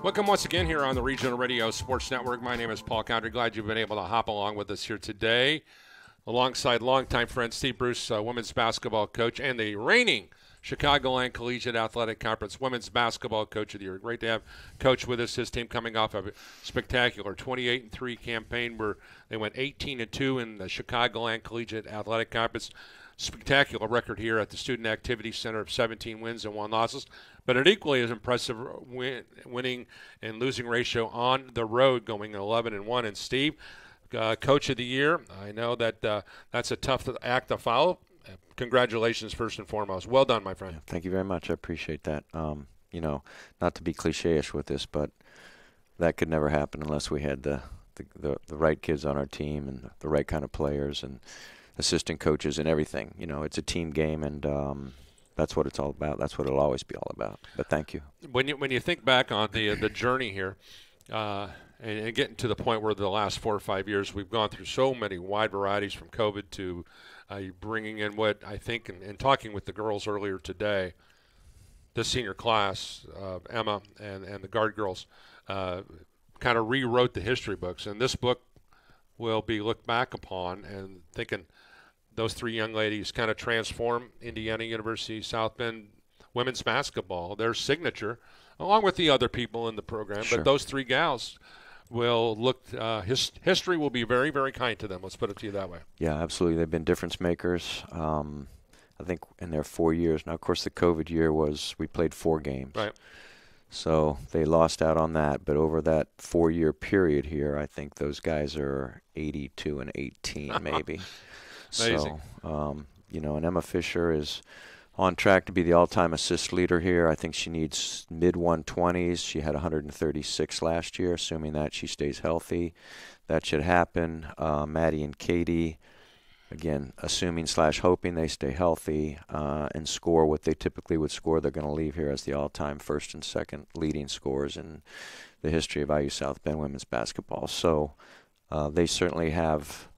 Welcome once again here on the Regional Radio Sports Network. My name is Paul Condry. Glad you've been able to hop along with us here today, alongside longtime friend Steve Bruce, women's basketball coach, and the reigning Chicagoland Collegiate Athletic Conference Women's Basketball Coach of the Year. Great to have Coach with us. His team coming off of a spectacular 28-3 campaign where they went 18-2 in the Chicagoland Collegiate Athletic Conference. Spectacular record here at the Student Activity Center of 17 wins and 1 losses, but an equally as impressive winning and losing ratio on the road, going 11-1. And Steve, Coach of the Year, I know that that's a tough act to follow. Congratulations, first and foremost. Well done, my friend. Yeah, thank you very much. I appreciate that. Not to be cliche-ish with this, but that could never happen unless we had the right kids on our team and the right kind of players and assistant coaches and everything. It's a team game, and that's what it's all about. That's what it'll always be all about. But thank you. When you think back on the journey here, and getting to the point where the last 4 or 5 years we've gone through so many wide varieties, from COVID to bringing in what I think, and talking with the girls earlier today, this senior class, Emma and the guard girls, kind of rewrote the history books. And this book will be looked back upon and thinking those 3 young ladies kind of transform Indiana University South Bend women's basketball, their signature, along with the other people in the program. Sure. But those 3 gals will look, history will be very, very kind to them. Let's put it to you that way. Yeah, absolutely. They've been difference makers. I think in their 4 years. Now, of course, the COVID year we played 4 games. Right. So they lost out on that. But over that 4-year period here, I think those guys are 82-18 maybe. Amazing. So, and Emma Fisher is on track to be the all-time assist leader here. I think she needs mid-120s. She had 136 last year, assuming that she stays healthy. That should happen. Maddie and Katie, again, assuming/hoping they stay healthy and score what they typically would score, they're going to leave here as the all-time first and second leading scorers in the history of IU South Bend women's basketball. So they certainly have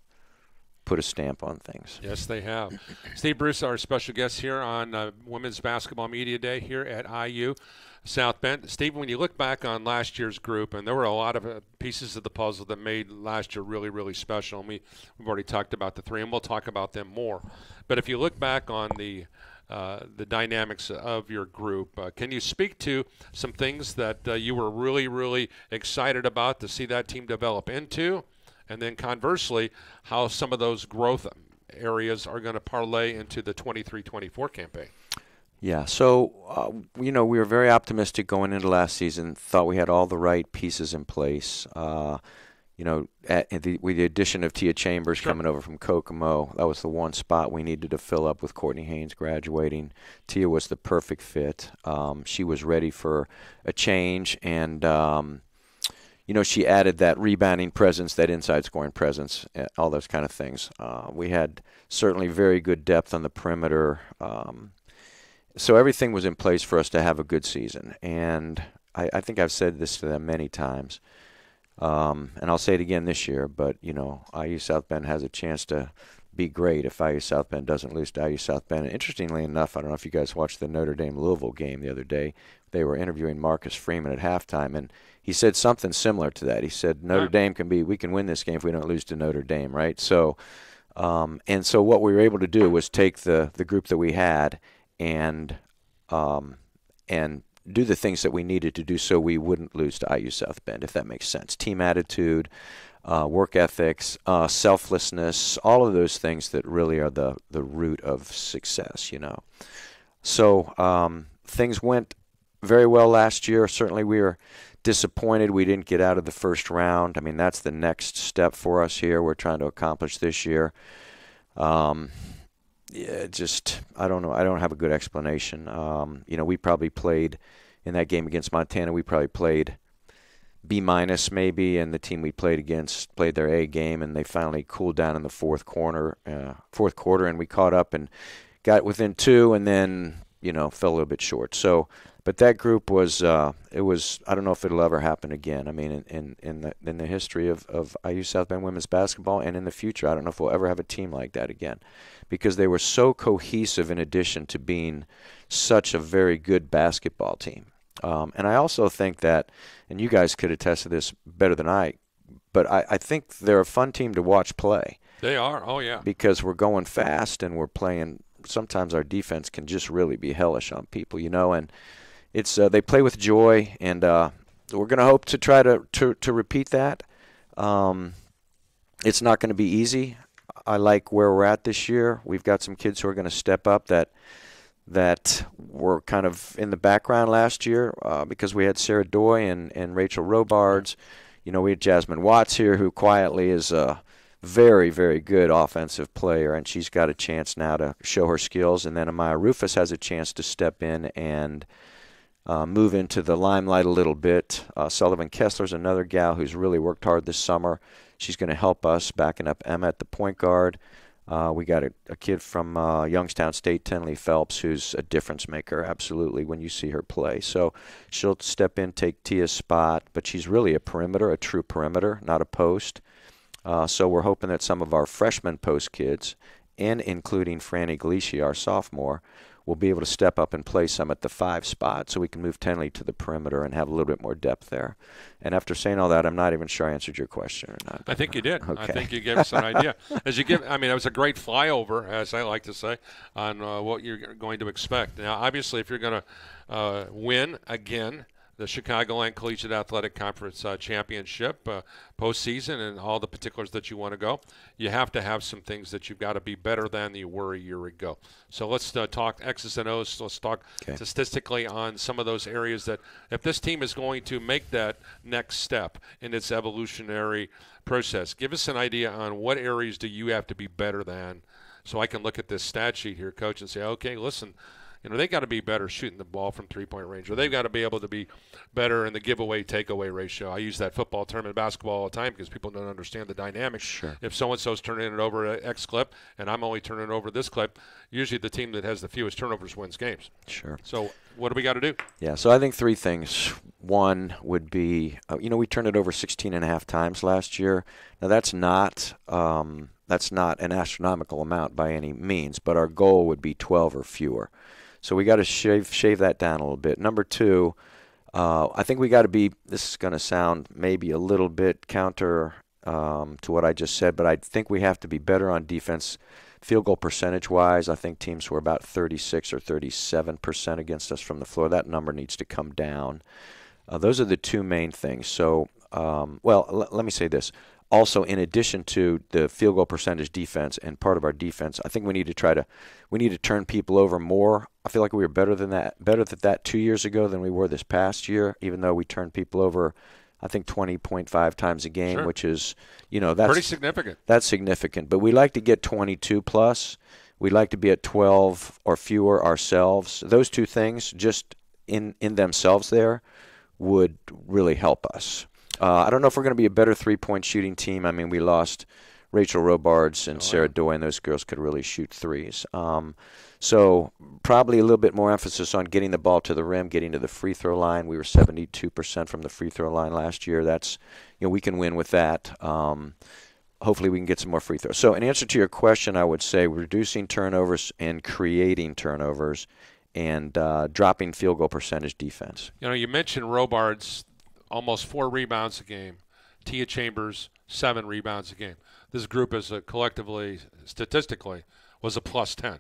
put a stamp on things. Yes, they have. Steve Bruce, our special guest here on Women's Basketball Media Day here at IU South Bend. Steve, when you look back on last year's group, and there were a lot of pieces of the puzzle that made last year really, really special, and we've already talked about the 3, and we'll talk about them more. But if you look back on the dynamics of your group, can you speak to some things that you were really, really excited about to see that team develop into? And then conversely, how some of those growth areas are going to parlay into the 23-24 campaign. Yeah, so, we were very optimistic going into last season, thought we had all the right pieces in place. With the addition of Tia Chambers Sure. coming over from Kokomo, that was the one spot we needed to fill up with Courtney Haynes graduating. Tia was the perfect fit. She was ready for a change, and she added that rebounding presence, that inside scoring presence, all those kind of things. We had certainly very good depth on the perimeter. So everything was in place for us to have a good season. And I think I've said this to them many times, and I'll say it again this year, but, IU South Bend has a chance to be great if IU South Bend doesn't lose to IU South Bend. And interestingly enough, I don't know if you guys watched the Notre Dame-Louisville game the other day. They were interviewing Marcus Freeman at halftime, and he said something similar to that. He said, Notre Dame we can win this game if we don't lose to Notre Dame, right? So, and so what we were able to do was take the group that we had and do the things that we needed to do so we wouldn't lose to IU South Bend, if that makes sense. Team attitude, work ethics, selflessness, all of those things that really are the root of success, So things went very well last year. Certainly we were disappointed we didn't get out of the first round. I mean, that's the next step for us here. We're trying to accomplish this year. I don't know. I don't have a good explanation. We probably played in that game against Montana. We probably played B- maybe, and the team we played against played their A game, and they finally cooled down in the fourth quarter, and we caught up and got within 2, and then fell a little bit short. So, but that group was I don't know if it'll ever happen again. I mean, in the history of IU South Bend women's basketball and in the future, I don't know if we'll ever have a team like that again, because they were so cohesive in addition to being such a very good basketball team. And I also think that, and you guys could attest to this better than I, but I think they're a fun team to watch play. They are. Oh, yeah. Because we're going fast and we're playing. Sometimes our defense can just really be hellish on people, and it's they play with joy, and we're going to hope to try to repeat that. It's not going to be easy. I like where we're at this year. We've got some kids who are going to step up that were kind of in the background last year because we had Sarah Doy and Rachel Robards. We had Jasmine Watts here, who quietly is a very, very good offensive player, and she's got a chance now to show her skills. And then Amaya Rufus has a chance to step in and move into the limelight a little bit. Sullivan Kessler's another gal who's really worked hard this summer. She's going to help us, backing up Emma at the point guard. We got a kid from Youngstown State, Tenley Phelps, who's a difference maker, absolutely, when you see her play. So she'll step in, take Tia's spot, but she's really a perimeter, a true perimeter, not a post. So we're hoping that some of our freshman post kids, and including Franny Galicia, our sophomore, will be able to step up and play some at the 5 spot so we can move Tenley to the perimeter and have a little bit more depth there. And after saying all that, I'm not even sure I answered your question or not. I think you did. Okay. I think you gave us an idea. It was a great flyover, as I like to say, on what you're going to expect. Now, obviously, if you're going to win again, the Chicagoland Collegiate Athletic Conference Championship postseason and all the particulars that you want to go, you have to have some things that you've got to be better than you were a year ago. So let's talk X's and O's. Let's talk statistically on some of those areas that if this team is going to make that next step in its evolutionary process, give us an idea on what areas do you have to be better than, so I can look at this stat sheet here, Coach, and say, okay, listen, they got to be better shooting the ball from three-point range, or they've got to be able to be better in the giveaway-takeaway ratio. I use that football term in basketball all the time because people don't understand the dynamics. Sure. If so-and-so's turning it over at X clip and I'm only turning it over this clip, usually the team that has the fewest turnovers wins games. Sure. So what do we got to do? Yeah, so I think 3 things. One would be, we turned it over 16.5 times last year. Now that's not an astronomical amount by any means, but our goal would be 12 or fewer. So we got to shave that down a little bit. Number 2, I think we got to be, this is going to sound maybe a little bit counter to what I just said, but I think we have to be better on defense. Field goal percentage-wise, I think teams were about 36 or 37% against us from the floor. That number needs to come down. Those are the 2 main things. So, let me say this. Also, in addition to the field goal percentage defense and part of our defense, I think we need to turn people over more. I feel like we were better than that 2 years ago than we were this past year, even though we turned people over, I think 20.5 times a game, sure, which is, that's pretty significant. That's significant. But we like to get 22 plus. We'd like to be at 12 or fewer ourselves. Those 2 things just in themselves there would really help us. I don't know if we're going to be a better 3-point shooting team. I mean, we lost Rachel Robards and Sarah Doy, and those girls could really shoot threes. So probably a little bit more emphasis on getting the ball to the rim, getting to the free throw line. We were 72% from the free throw line last year. That's, we can win with that. Hopefully we can get some more free throws. So in answer to your question, I would say reducing turnovers and creating turnovers and dropping field goal percentage defense. You mentioned Robards, almost 4 rebounds a game. Tia Chambers, 7 rebounds a game. This group is collectively, statistically, was a plus 10.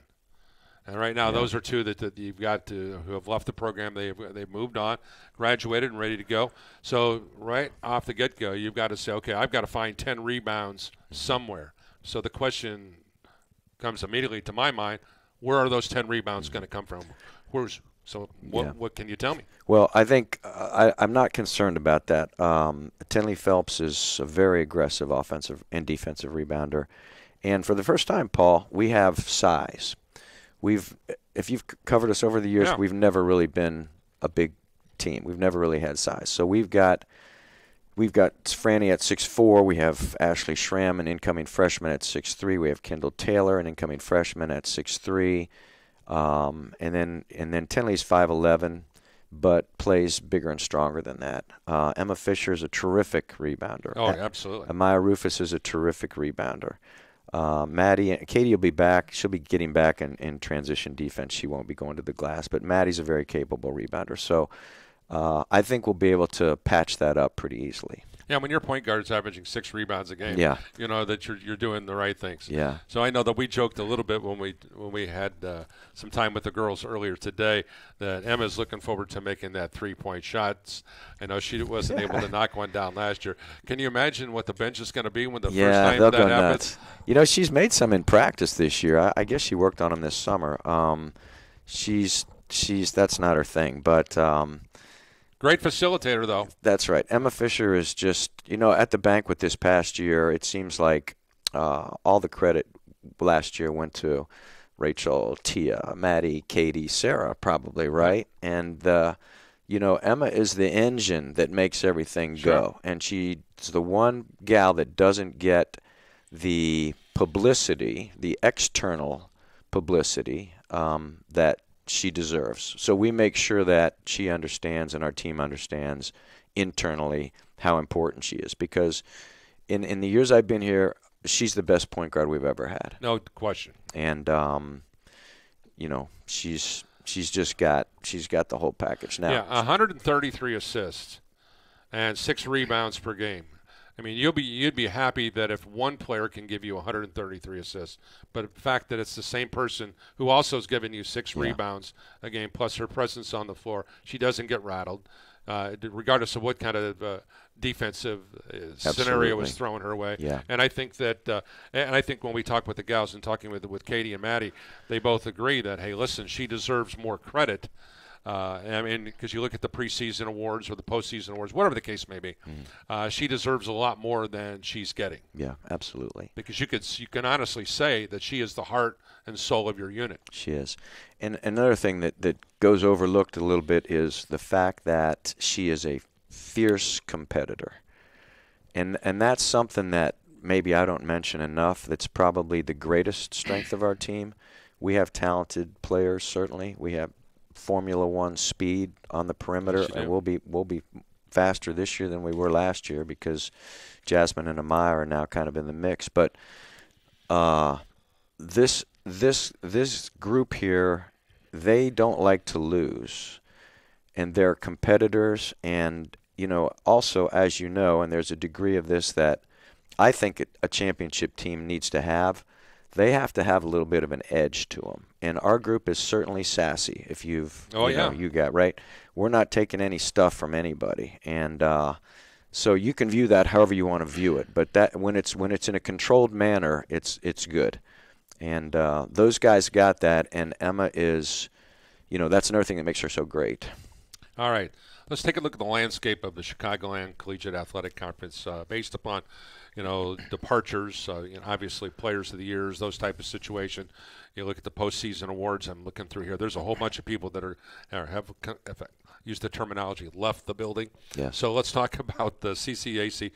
And right now, those are 2 that you've got who have left the program. They've moved on, graduated, and ready to go. So right off the get-go, you've got to say, okay, I've got to find 10 rebounds somewhere. So the question comes immediately to my mind, where are those 10 rebounds going to come from? What can you tell me? Well, I think I'm not concerned about that. Tenley Phelps is a very aggressive offensive and defensive rebounder. And for the first time, Paul, we have size. If you've covered us over the years, we've never really been a big team. We've never really had size. So we've got Franny at 6'4". We have Ashley Schramm, an incoming freshman, at 6'3". We have Kendall Taylor, an incoming freshman, at 6'3". And then Tenley's 5'11", but plays bigger and stronger than that. Emma Fisher is a terrific rebounder. Oh, absolutely. Amaya Rufus is a terrific rebounder. Katie will be back. She'll be getting back in transition defense. She won't be going to the glass, but Maddie's a very capable rebounder. So I think we'll be able to patch that up pretty easily. Yeah, when your point guard's averaging 6 rebounds a game, Yeah. you know that you're doing the right things. Yeah. So I know that we joked a little bit when we had some time with the girls earlier today that Emma's looking forward to making that 3-point shots. I know she wasn't able to knock one down last year. Can you imagine what the bench is going to be when the first time they'll that go happens? nuts. You know, she's made some in practice this year. I guess she worked on them this summer. She's that's not her thing, but. Great facilitator, though. That's right. Emma Fisher is just, at the banquet this past year, it seems like all the credit last year went to Rachel, Tia, Maddie, Katie, Sarah, probably, right? And, Emma is the engine that makes everything go. And she's the one gal that doesn't get the publicity, the external publicity that she deserves. So we make sure that she understands and our team understands internally how important she is, because in the years I've been here, she's the best point guard we've ever had. No question. And she's got the whole package now. Yeah, 133 assists and 6 rebounds per game. I mean, you'd be happy that if one player can give you 133 assists, but the fact that it's the same person who also is giving you 6 rebounds a game, plus her presence on the floor, she doesn't get rattled, regardless of what kind of defensive scenario is thrown her way. Yeah. And I think that, and I think when we talk with the gals and talking with Katie and Maddie, they both agree that, hey, listen, she deserves more credit. I mean, because you look at the preseason awards or the postseason awards, whatever the case may be, she deserves a lot more than she's getting. Yeah, absolutely. Because you can honestly say that she is the heart and soul of your unit. She is. And another thing that goes overlooked a little bit is the fact that she is a fierce competitor. And that's something that maybe I don't mention enough. That's probably the greatest strength of our team. We have talented players, certainly. We have Formula One speed on the perimeter, and we'll be faster this year than we were last year because Jasmine and Amaya are now kind of in the mix. But this group here, they don't like to lose, and they're competitors. And also, as you know, and there's a degree of this that I think a championship team needs to have. They have to have a little bit of an edge to them. And our group is certainly sassy. If you got, right? We're not taking any stuff from anybody. And so you can view that however you want to view it. But that when it's in a controlled manner, it's good. And those guys got that. And Emma is, that's another thing that makes her so great. All right. Let's take a look at the landscape of the Chicagoland Collegiate Athletic Conference based upon departures, obviously players of the years, those type of situation. You look at the postseason awards. I'm looking through here. There's a whole bunch of people that have used the terminology, left the building. Yeah. So let's talk about the CCAC.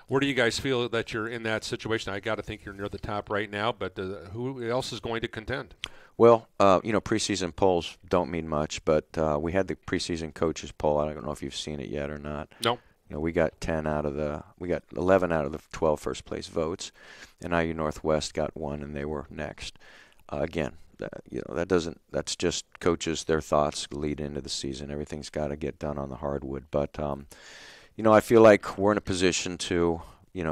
Where do you guys feel that you're in that situation? I got to think you're near the top right now, but who else is going to contend? Well, preseason polls don't mean much, but we had the preseason coaches poll. I don't know if you've seen it yet or not. No. We got 11 out of the 12 first place votes, and IU Northwest got 1, and they were next. Again, that's just coaches, their thoughts lead into the season. Everything's got to get done on the hardwood, but I feel like we're in a position to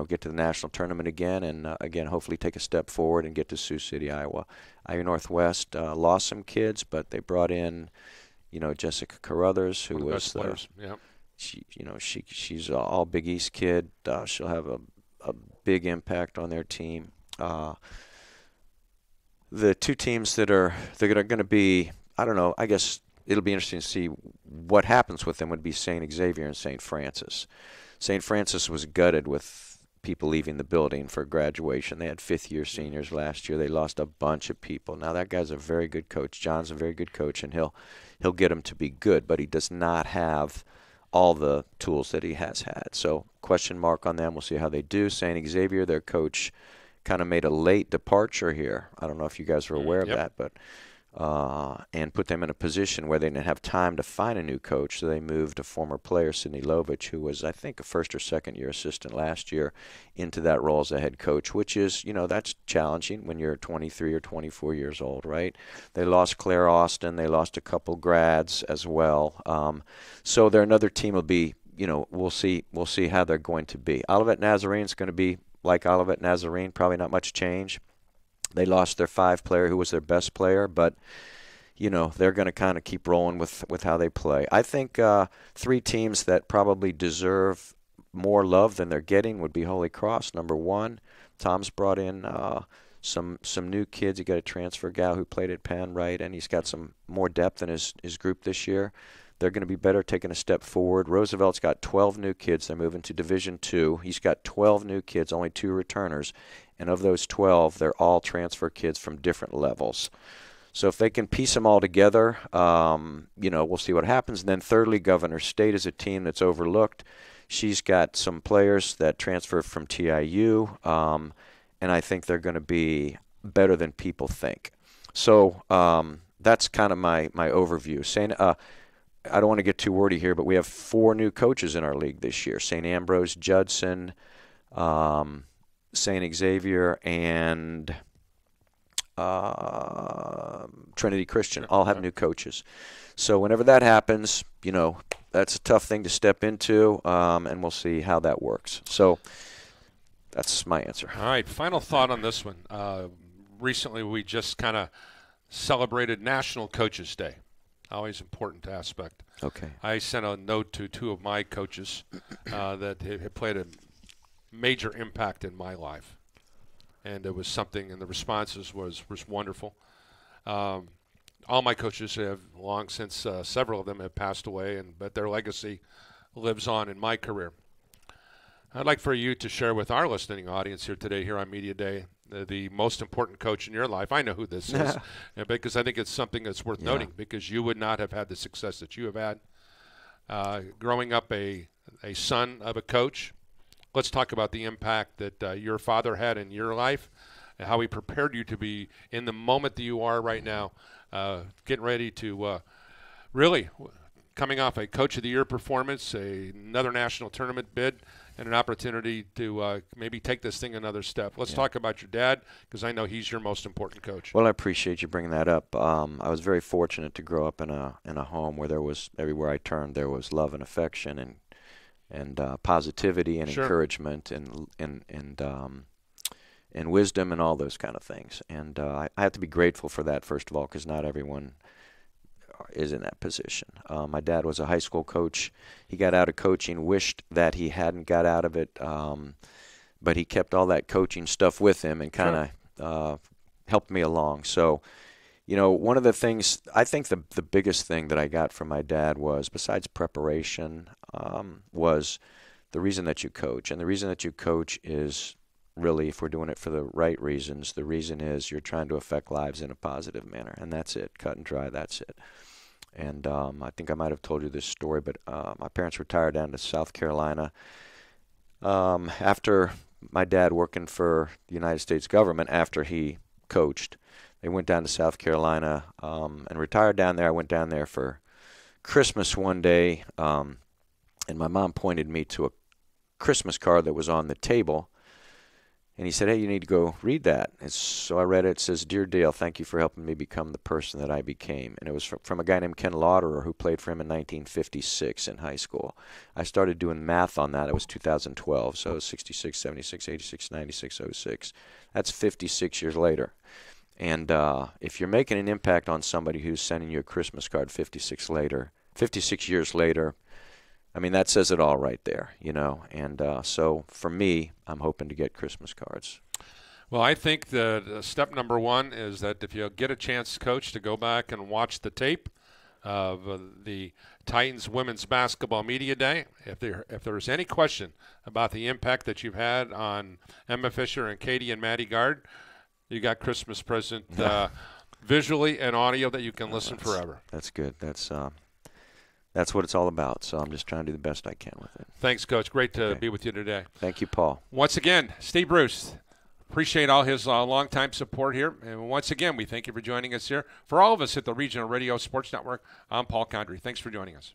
get to the national tournament again, and again hopefully take a step forward and get to Sioux City, Iowa. IU Northwest lost some kids, but they brought in Jessica Carruthers, who was the players. Yeah. She's an all Big East kid. She'll have a big impact on their team. The two teams they're going to be, I don't know, I guess it'll be interesting to see what happens with them would be St. Xavier and St. Francis. St. Francis was gutted with people leaving the building for graduation. They had fifth-year seniors last year. They lost a bunch of people. Now that guy's a very good coach. John's a very good coach, and he'll get them to be good, but he does not have all the tools that he has had. So question mark on them. We'll see how they do. St. Xavier, their coach, kind of made a late departure here. I don't know if you guys are aware of that, but and put them in a position where they didn't have time to find a new coach. So they moved a former player, Sidney Lovich, who was, I think, a first or second year assistant last year, into that role as a head coach, which is, that's challenging when you're 23 or 24 years old, right? They lost Claire Austin. They lost a couple grads as well. So they're another team will be, we'll see how they're going to be. Olivet Nazarene's going to be like Olivet Nazarene, probably not much change. They lost their 5 player who was their best player, but they're going to kind of keep rolling with how they play. I think 3 teams that probably deserve more love than they're getting would be Holy Cross. Number 1, Tom's brought in some new kids. He got a transfer gal who played at Penn, right, and he's got some more depth in his group this year. They're going to be better, taking a step forward. Roosevelt's got 12 new kids. They're moving to Division II. He's got 12 new kids, only 2 returners. And of those 12, they're all transfer kids from different levels. So if they can piece them all together, we'll see what happens. And then thirdly, Governor State is a team that's overlooked. She's got some players that transfer from TIU, and I think they're going to be better than people think. So that's kind of my overview. I don't want to get too wordy here, but we have 4 new coaches in our league this year. St. Ambrose, Judson, St. Xavier, and Trinity Christian all have new coaches. So whenever that happens, that's a tough thing to step into, and we'll see how that works. So that's my answer. All right, final thought on this one. Recently we just kind of celebrated National Coaches Day. Always important aspect. Okay. I sent a note to 2 of my coaches that have played a major impact in my life, and it was something, and the responses was wonderful. All my coaches have long since, several of them have passed away, but their legacy lives on in my career. I'd like for you to share with our listening audience here today, here on Media Day, the most important coach in your life. I know who this is, because I think it's something that's worth noting, because you would not have had the success that you have had. Growing up a son of a coach, let's talk about the impact that your father had in your life, and how he prepared you to be in the moment that you are right now, getting ready to really coming off a Coach of the Year performance, another national tournament bid, and an opportunity to maybe take this thing another step. Let's talk about your dad, because I know he's your most important coach. Well, I appreciate you bringing that up. I was very fortunate to grow up in a home where there was, everywhere I turned, there was love and affection and positivity and encouragement and wisdom and all those kind of things. And I have to be grateful for that, first of all, because not everyone is in that position. My dad was a high school coach. He got out of coaching, wished that he hadn't got out of it, but he kept all that coaching stuff with him and kind of helped me along. So, one of the things, I think the biggest thing that I got from my dad was, besides preparation, was the reason that you coach. And the reason that you coach is really, if we're doing it for the right reasons, the reason is you're trying to affect lives in a positive manner. And that's it, cut and dry, that's it. And I think I might have told you this story, but my parents retired down to South Carolina. After my dad working for the United States government, after he coached, they went down to South Carolina and retired down there. I went down there for Christmas one day, and my mom pointed me to a Christmas card that was on the table. And he said, hey, you need to go read that. And so I read it. It says, Dear Dale, thank you for helping me become the person that I became. And it was from a guy named Ken Lauderer, who played for him in 1956 in high school. I started doing math on that. It was 2012. So it was 66, 76, 86, 96, 06. That's 56 years later. And if you're making an impact on somebody who's sending you a Christmas card 56 years later, I mean, that says it all right there, And so for me, I'm hoping to get Christmas cards. Well, I think that step number 1 is that if you get a chance, Coach, to go back and watch the tape of the Titans Women's Basketball Media Day, if there's any question about the impact that you've had on Emma Fisher and Katie and Maddie Gard, you got Christmas present visually and audio that you can listen forever. That's good. That's what it's all about, so I'm just trying to do the best I can with it. Thanks, Coach. Great to be with you today. Thank you, Paul. Once again, Steve Bruce, appreciate all his longtime support here. And once again, we thank you for joining us here. For all of us at the Regional Radio Sports Network, I'm Paul Condry. Thanks for joining us.